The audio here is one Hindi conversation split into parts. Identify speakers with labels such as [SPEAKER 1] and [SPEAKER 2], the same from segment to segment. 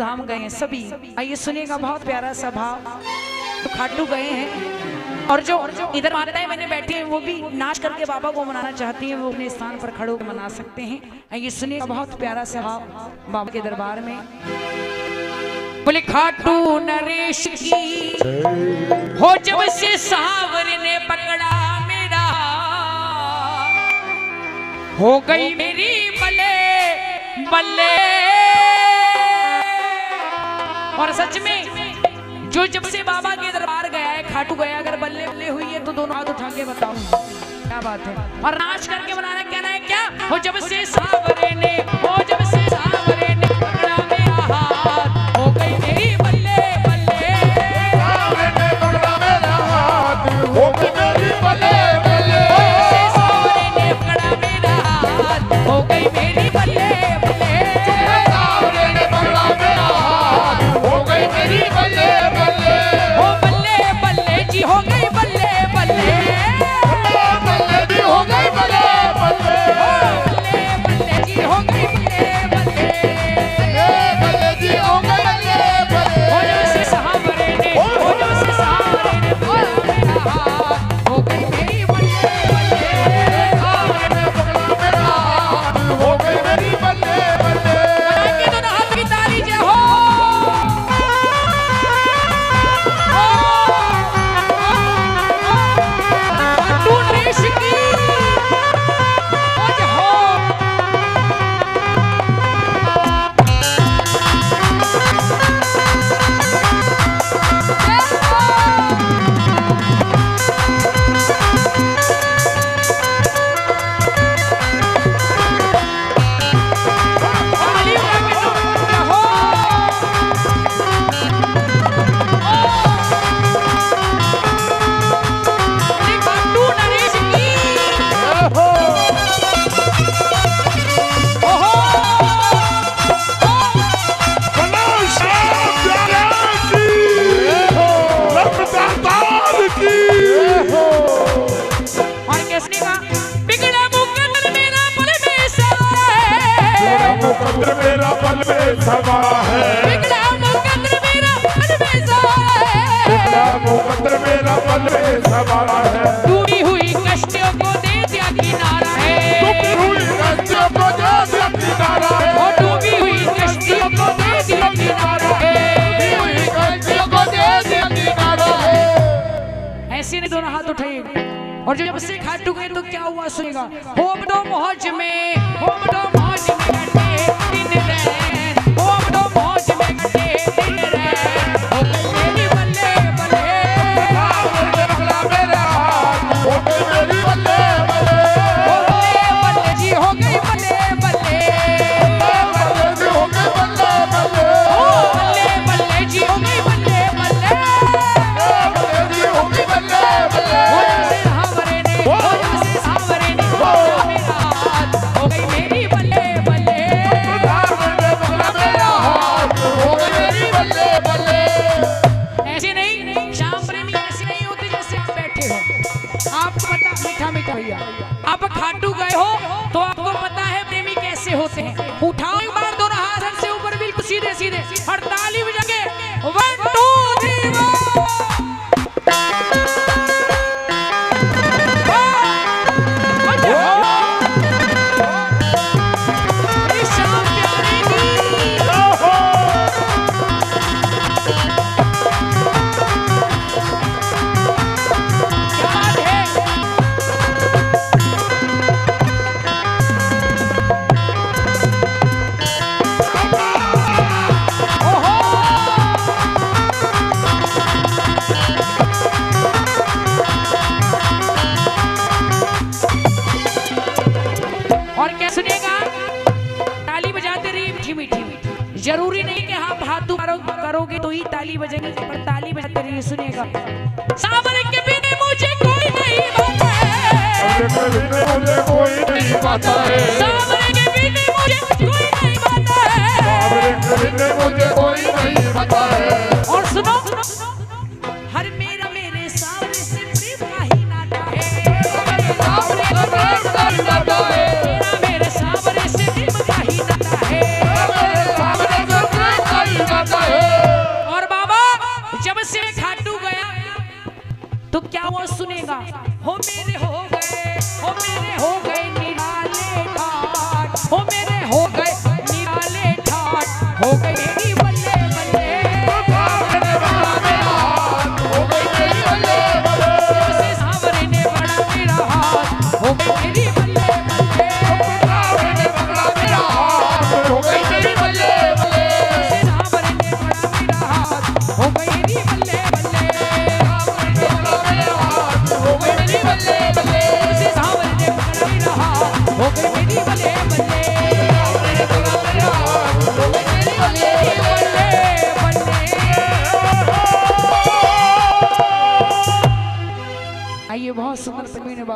[SPEAKER 1] धाम गए हैं सभी। आइए सुनिएगा बहुत प्यारा सा भाव। तो खाटू गए हैं और जो इधर माताएं मैंने बैठी हैं वो भी नाच करके बाबा को मनाना चाहती हैं, वो अपने स्थान पर खड़े होकर मना सकते हैं। आइए सुनिएगा बहुत प्यारा सा भाव बाबा के दरबार में। बोले खाटू नरेश की हो जब से सावर ने पकड़ा मेरा, हो गई मेरी बल्ले बल्ले। और सच में जो जब से बाबा के दरबार गया है, खाटू गया, अगर बल्ले बल्ले हुई है तो दोनों हाथ उठा के बताओ क्या बात है। और नाच करके बनाना कहना है क्या, हो जब से सावरे ने, हो जब से सावरे ने पकड़ा मेरा हाथ, हो गई मेरी बल्ले बल्ले। सावरे ने पकड़ा मेरा हाथ, हो गई मेरी बल्ले बल्ले। सावरे ने पकड़ा मेरा हाथ, हो गई मेरी बल्ले बल्ले। सावरे ने पकड़ा मेरा हाथ, हो गई मेरी बल्ले बल्ले। हो बल्ले बल्ले जी हो गई बल्ले बल्ले। बल्ले जी हो गई बल्ले बल्ले। बल्ले बल्ले जी हो गई बल्ले बल्ले। बल्ले जी हो गई बल्ले बल्ले। हो जब से सावरे ने, हो जब से सावरे ने पकड़ा मेरा हाथ, हो गई मेरी बल्ले बल्ले। सावरे ने पकड़ा मेरा हाथ, हो गई मेरी बल्ले बल्ले। बनाएंगे दोनों हाथ की ताली जय हो। खाटू नरेश की हो जय हो। ताली बजा के दो, जय हो। अरे खाटू नरेश की ओहो। और कैसने का बिगड़ा मुकद्दर मेरा पल में सवार है।
[SPEAKER 2] मुकद्दर मेरा पल में सवार है।
[SPEAKER 1] बिगड़ा मुकद्दर मेरा पल में सवार है।
[SPEAKER 2] मुकद्दर मेरा पल में सवार है।
[SPEAKER 1] टूटी हुई कश्तियों को दे दिया किनारा है।
[SPEAKER 2] टूटी हुई कश्तियों को दे दिया किनारा है।
[SPEAKER 1] और डूबी हुई कश्तियों को दे दिया किनारा है।
[SPEAKER 2] टूटी हुई कश्तियों को दे दिया किनारा है।
[SPEAKER 1] ऐसे ने दोनों हाथ उठाए और जब से खाटू गए तो क्या हुआ सुनेगा। होम दो मौज में, होम दो मौज में कटे दिन रैन, होम दो मौज में कटे दिन रैन, हो गई मेरी बल्ले बल्ले।
[SPEAKER 2] सावरे ने पकड़ा मेरा हाथ, हो गई मेरी बल्ले बल्ले।
[SPEAKER 1] हो बल्ले बल्ले जी हो गई बल्ले बल्ले।
[SPEAKER 2] बल्ले जी हो गई बल्ले बल्ले।
[SPEAKER 1] हो बल्ले बल्ले जी हो गई बल्ले बल्ले।
[SPEAKER 2] बल्ले जी हो गई बल्ले बल्ले।
[SPEAKER 1] हो जब से सावरे ने, हो जब से सावरे ने पकड़ा मेरा हाथ, हो गई मेरी बल्ले बल्ले।
[SPEAKER 2] सावरे ने पकड़ा मेरा हाथ, हो गई मेरी बल्ले बल्ले।
[SPEAKER 1] ऐसे नहीं, श्याम प्रेमी ऐसे नहीं होते जैसे आप बैठे हो। आपको पता, मीठा मीठा भैया, आप खाटू गए हो तो आपको पता है प्रेमी कैसे होते हैं। उठाओ एक बार दोनों हाथ हमसे ऊपर बिल्कुल सीधे सीधे और ताली बजा के 1 2 3 श्याम प्यारे की क्या बात है। ओहो। और क्या सुनेगा, ताली बजाते रहिए मीठी मीठी। जरूरी नहीं कि आप हाथ करोगे तो ही ताली बजेगी, पर ताली बजाते रहिए। सुनिएगा, सावरे के बिना मुझे कोई नहीं पता है।
[SPEAKER 2] मुझे कोई नहीं पता है।
[SPEAKER 1] सावरे के बिना मुझे कोई नहीं पता है।
[SPEAKER 2] सावरे के बिना मुझे कोई नहीं पता है।
[SPEAKER 1] और सुनो, हर मेरा मेरे सावरे से प्रेम का ही नाता है। सावरे से प्रेम का ही नाता है। मेरा मेरे सावरे से प्रेम का ही नाता है।
[SPEAKER 2] सावरे से प्रेम का ही नाता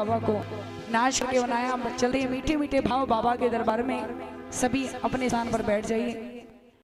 [SPEAKER 1] बाबा को नाच करके बनाया। चलते मीठे मीठे भाव बाबा के दरबार में, सभी अपने स्थान पर बैठ जाइए।